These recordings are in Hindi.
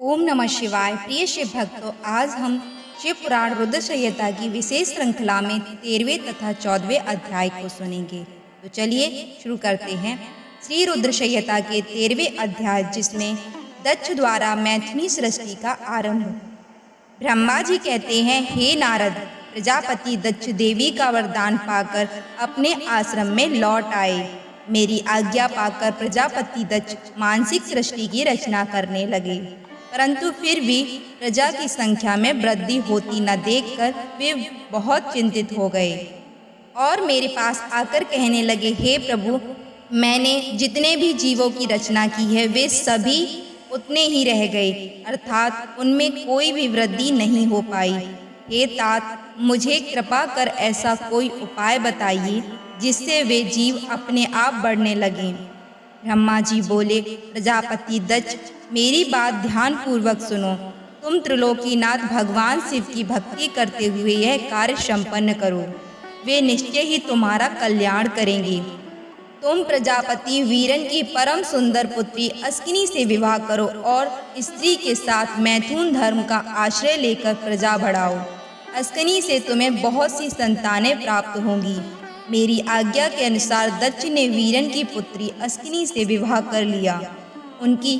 ओम नमः शिवाय। प्रिय शिव भक्तों, आज हम शिव पुराण रुद्र संहिता की विशेष श्रृंखला में 13वें तथा 14वें अध्याय को सुनेंगे। तो चलिए शुरू करते हैं। श्री रुद्र संहिता के 13वें अध्याय, जिसमें दक्ष द्वारा मैथिली सृष्टि का आरंभ। ब्रह्मा जी कहते हैं, हे नारद, प्रजापति दक्ष देवी का वरदान पाकर अपने आश्रम में लौट आए। मेरी आज्ञा पाकर प्रजापति दक्ष मानसिक सृष्टि की रचना करने लगे, परंतु फिर भी प्रजा की संख्या में वृद्धि होती न देखकर वे बहुत चिंतित हो गए और मेरे पास आकर कहने लगे, हे प्रभु, मैंने जितने भी जीवों की रचना की है वे सभी उतने ही रह गए, अर्थात उनमें कोई भी वृद्धि नहीं हो पाई। हे तात, मुझे कृपा कर ऐसा कोई उपाय बताइए जिससे वे जीव अपने आप बढ़ने लगें। ब्रह्मा जी बोले, प्रजापति दक्ष, मेरी बात ध्यान पूर्वक सुनो। तुम त्रिलोकीनाथ भगवान शिव की भक्ति करते हुए यह कार्य संपन्न करो, वे निश्चय ही तुम्हारा कल्याण करेंगे। तुम प्रजापति वीरन की परम सुंदर पुत्री अस्किनी से विवाह करो और स्त्री के साथ मैथुन धर्म का आश्रय लेकर प्रजा बढ़ाओ। अस्किनी से तुम्हें बहुत सी संतानें प्राप्त होंगी। मेरी आज्ञा के अनुसार दक्ष ने वीरन की पुत्री अस्किनी से विवाह कर लिया। उनकी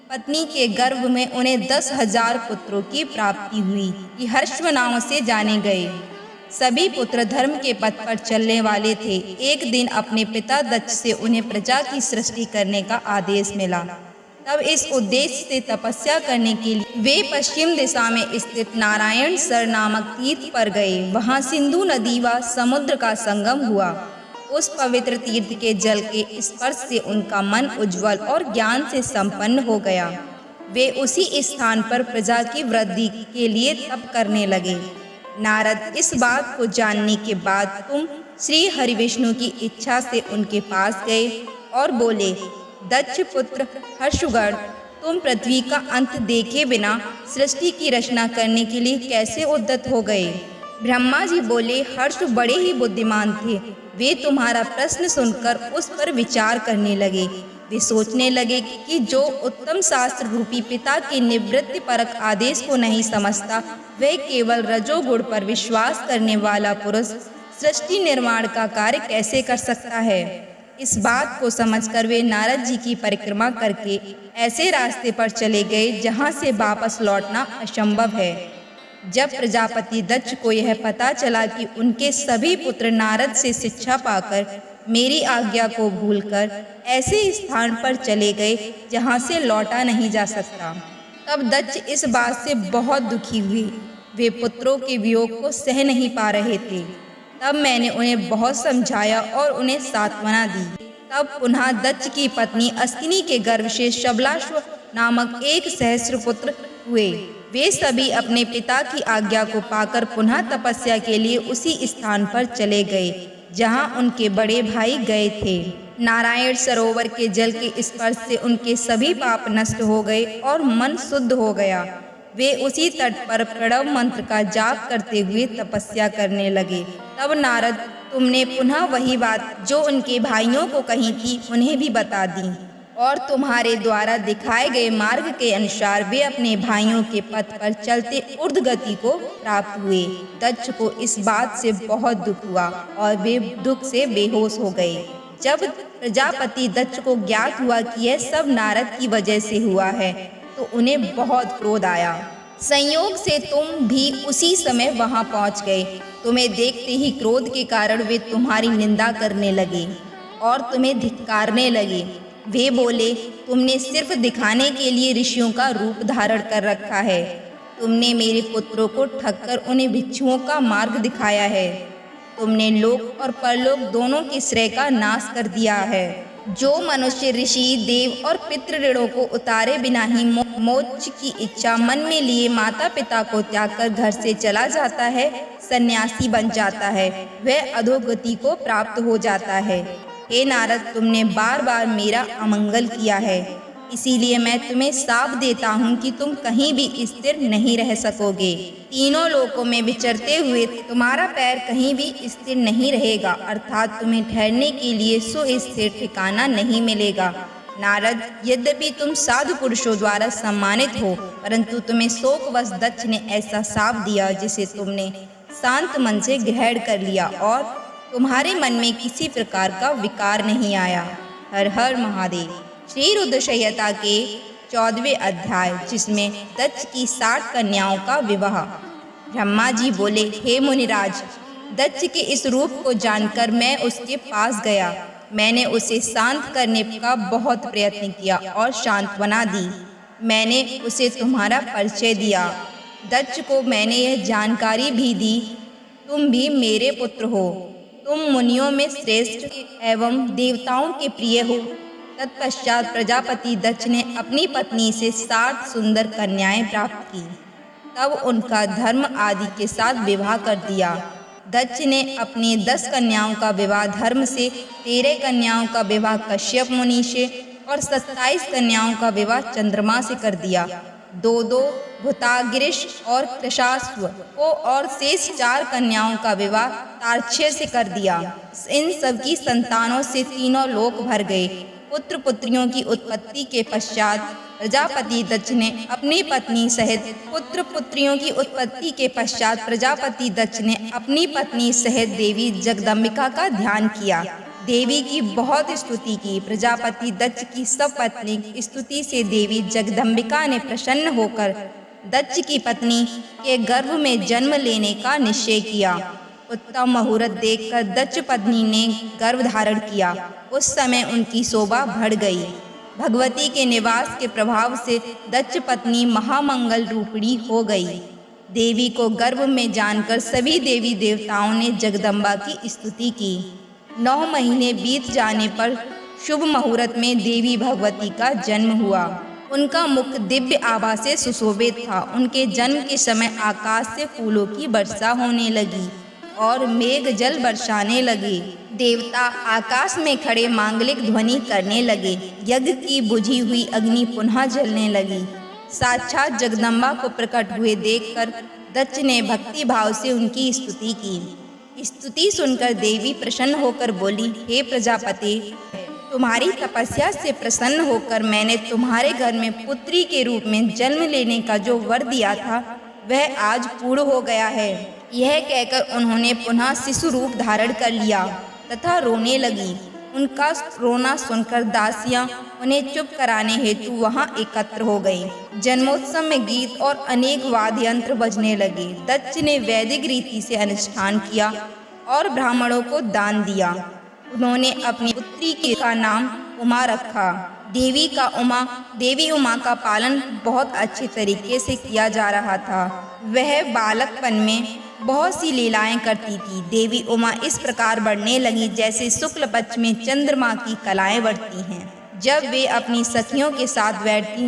पत्नी के गर्भ में उन्हें 10,000 पुत्रों की प्राप्ति हुई, कि हर्ष नाम से जाने गए। सभी पुत्र धर्म के पथ पर चलने वाले थे। एक दिन अपने पिता दक्ष से उन्हें प्रजा की सृष्टि करने का आदेश मिला। तब इस उद्देश्य से तपस्या करने के लिए वे पश्चिम दिशा में स्थित नारायण सर नामक तीर्थ पर गए। वहां सिंधु नदी व समुद्र का संगम हुआ। उस पवित्र तीर्थ के जल के स्पर्श से उनका मन उज्जवल और ज्ञान से संपन्न हो गया। वे उसी स्थान पर प्रजा की वृद्धि के लिए तप करने लगे। नारद, इस बात को जानने के बाद तुम श्री हरि विष्णु की इच्छा से उनके पास गए और बोले, दक्ष पुत्र हर्षगढ़, तुम पृथ्वी का अंत देखे बिना सृष्टि की रचना करने के लिए कैसे उद्यत हो गए? ब्रह्मा जी बोले, हर्ष बड़े ही बुद्धिमान थे। वे तुम्हारा प्रश्न सुनकर उस पर विचार करने लगे। वे सोचने लगे कि जो उत्तम शास्त्र रूपी पिता के निवृत्ति परक आदेश को नहीं समझता, वह केवल रजोगुण पर विश्वास करने वाला पुरुष सृष्टि निर्माण का कार्य कैसे कर सकता है। इस बात को समझकर वे नारद जी की परिक्रमा करके ऐसे रास्ते पर चले गए जहाँ से वापस लौटना असंभव है। जब प्रजापति दक्ष को यह पता चला कि उनके सभी पुत्र नारद से शिक्षा पाकर मेरी आज्ञा को भूलकर ऐसे स्थान पर चले गए जहाँ से लौटा नहीं जा सकता, तब दक्ष इस बात से बहुत दुखी हुए। वे पुत्रों के वियोग को सह नहीं पा रहे थे। तब मैंने उन्हें बहुत समझाया और उन्हें सांत्वना दी। तब पुनः दक्ष की पत्नी अस्किनी के गर्भ से शबलाश्व नामक एक सहस्र पुत्र हुए। वे सभी अपने पिता की आज्ञा को पाकर पुनः तपस्या के लिए उसी स्थान पर चले गए जहां उनके बड़े भाई गए थे। नारायण सरोवर के जल के स्पर्श से उनके सभी पाप नष्ट हो गए और मन शुद्ध हो गया। वे उसी तट पर प्रणव मंत्र का जाप करते हुए तपस्या करने लगे। तब नारद, तुमने पुनः वही बात जो उनके भाइयों को कही थी उन्हें भी बता दी और तुम्हारे द्वारा दिखाए गए मार्ग के अनुसार वे अपने भाइयों के पथ पर चलते ऊर्ध्व गति को प्राप्त हुए। दक्ष को इस बात से बहुत दुख हुआ और वे दुख से बेहोश हो गए। जब प्रजापति दक्ष को ज्ञात हुआ कि यह सब नारद की वजह से हुआ है, तो उन्हें बहुत क्रोध आया। संयोग से तुम भी उसी समय वहां पहुंच गए। तुम्हें देखते ही क्रोध के कारण वे तुम्हारी निंदा करने लगे और तुम्हें धिक्कारने लगे। वे बोले, तुमने सिर्फ दिखाने के लिए ऋषियों का रूप धारण कर रखा है। तुमने मेरे पुत्रों को ठगकर उन्हें भिक्षुओं का मार्ग दिखाया है। तुमने लोक और परलोक दोनों के श्रेय का नाश कर दिया है। जो मनुष्य ऋषि, देव और पितृ ऋणों को उतारे बिना ही मोक्ष की इच्छा मन में लिए माता पिता को त्याग कर घर से चला जाता है, सन्यासी बन जाता है, वह अधोगति को प्राप्त हो जाता है। हे नारद, तुमने बार बार मेरा अमंगल किया है, इसीलिए मैं तुम्हें शाप देता हूँ कि तुम कहीं भी स्थिर नहीं रह सकोगे। तीनों लोकों में विचरते हुए तुम्हारा पैर कहीं भी स्थिर नहीं रहेगा, अर्थात तुम्हें ठहरने के लिए सुस्थिर ठिकाना नहीं मिलेगा। नारद, यद्यपि तुम साधु पुरुषों द्वारा सम्मानित हो, परंतु तुम्हें शोकवश दक्ष ने ऐसा शाप दिया जिसे तुमने शांत मन से ग्रहण कर लिया और तुम्हारे मन में किसी प्रकार का विकार नहीं आया। हर हर महादेव। श्री रुद्र संहिता के 14वें अध्याय, जिसमें दक्ष की 60 कन्याओं का विवाह। ब्रह्मा जी बोले, हे मुनिराज, दक्ष के इस रूप को जानकर मैं उसके पास गया। मैंने उसे शांत करने का बहुत प्रयत्न किया और सांत्वना दी। मैंने उसे तुम्हारा परिचय दिया। दक्ष को मैंने यह जानकारी भी दी, तुम भी मेरे पुत्र हो। तुम मुनियों में श्रेष्ठ एवं देवताओं के प्रिय हो। तत्पश्चात प्रजापति दक्ष ने अपनी पत्नी से 60 सुंदर कन्याएं प्राप्त की। तब उनका धर्म आदि के साथ विवाह कर दिया। दक्ष ने अपनी 10 कन्याओं का विवाह धर्म से, 13 कन्याओं का विवाह कश्यप मुनि से और 27 कन्याओं का विवाह चंद्रमा से कर दिया। 2 भूतागिरिश और कृशास्व को और शेष 4 कन्याओं का विवाह तार्क्ष्य से कर दिया। इन सब की संतानों से तीनों लोक भर गए। पुत्र पुत्रियों की उत्पत्ति के पश्चात प्रजापति दक्ष ने अपनी पत्नी सहित देवी जगदम्बिका का ध्यान किया। देवी की बहुत स्तुति की। प्रजापति दक्ष की सब पत्नी स्तुति से देवी जगदम्बिका ने प्रसन्न होकर दक्ष की पत्नी के गर्भ में जन्म लेने का निश्चय किया। उत्तम मुहूर्त देखकर दक्ष पत्नी ने गर्भ धारण किया। उस समय उनकी शोभा बढ़ गई। भगवती के निवास के प्रभाव से दक्ष पत्नी महामंगल रूपिणी हो गई। देवी को गर्भ में जानकर सभी देवी देवताओं ने जगदम्बा की स्तुति की। 9 महीने बीत जाने पर शुभ मुहूर्त में देवी भगवती का जन्म हुआ। उनका मुख दिव्य आभा से सुशोभित था। उनके जन्म के समय आकाश से फूलों की वर्षा होने लगी और मेघ जल बरसाने लगे। देवता आकाश में खड़े मांगलिक ध्वनि करने लगे। यज्ञ की बुझी हुई अग्नि पुनः जलने लगी। साक्षात जगदम्बा को प्रकट हुए देखकर दक्ष ने भक्ति भाव से उनकी स्तुति की। स्तुति सुनकर देवी प्रसन्न होकर बोली, हे प्रजापति, तुम्हारी तपस्या से प्रसन्न होकर मैंने तुम्हारे घर में पुत्री के रूप में जन्म लेने का जो वर दिया था वह आज पूर्ण हो गया है। यह कहकर उन्होंने पुनः शिशु रूप धारण कर लिया तथा रोने लगी। उनका रोना सुनकर दासियां उन्हें चुप कराने हेतु वहां एकत्र हो गई। जन्मोत्सव में गीत और अनेक वाद्य यंत्र बजने लगे। दक्ष ने वैदिक रीति से अनुष्ठान किया और ब्राह्मणों को दान दिया। उन्होंने अपनी पुत्री का नाम उमा रखा। देवी उमा का पालन बहुत अच्छे तरीके से किया जा रहा था। वह बालकपन में बहुत सी लीलाएं करती थी। देवी उमा इस प्रकार बढ़ने लगी जैसे शुक्ल पक्ष में चंद्रमा की कलाएं बढ़ती हैं। जब वे अपनी सखियों के साथ बैठती,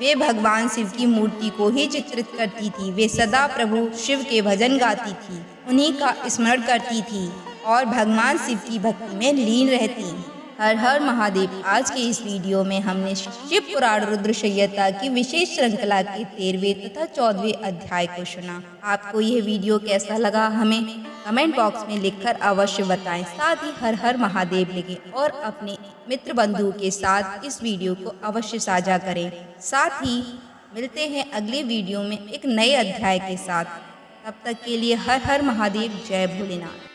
वे भगवान शिव की मूर्ति को ही चित्रित करती थी। वे सदा प्रभु शिव के भजन गाती थी, उन्हीं का स्मरण करती थी और भगवान शिव की भक्ति में लीन रहती। हर हर महादेव। आज के इस वीडियो में हमने शिव पुराण रुद्र संहिता की विशेष श्रृंखला के 13वें तथा 14वें अध्याय को सुना। आपको यह वीडियो कैसा लगा हमें कमेंट बॉक्स में लिखकर अवश्य बताएं। साथ ही हर हर महादेव लिखें और अपने मित्र बंधु के साथ इस वीडियो को अवश्य साझा करें। साथ ही मिलते हैं अगले वीडियो में एक नए अध्याय के साथ। तब तक के लिए हर हर महादेव। जय भोलेनाथ।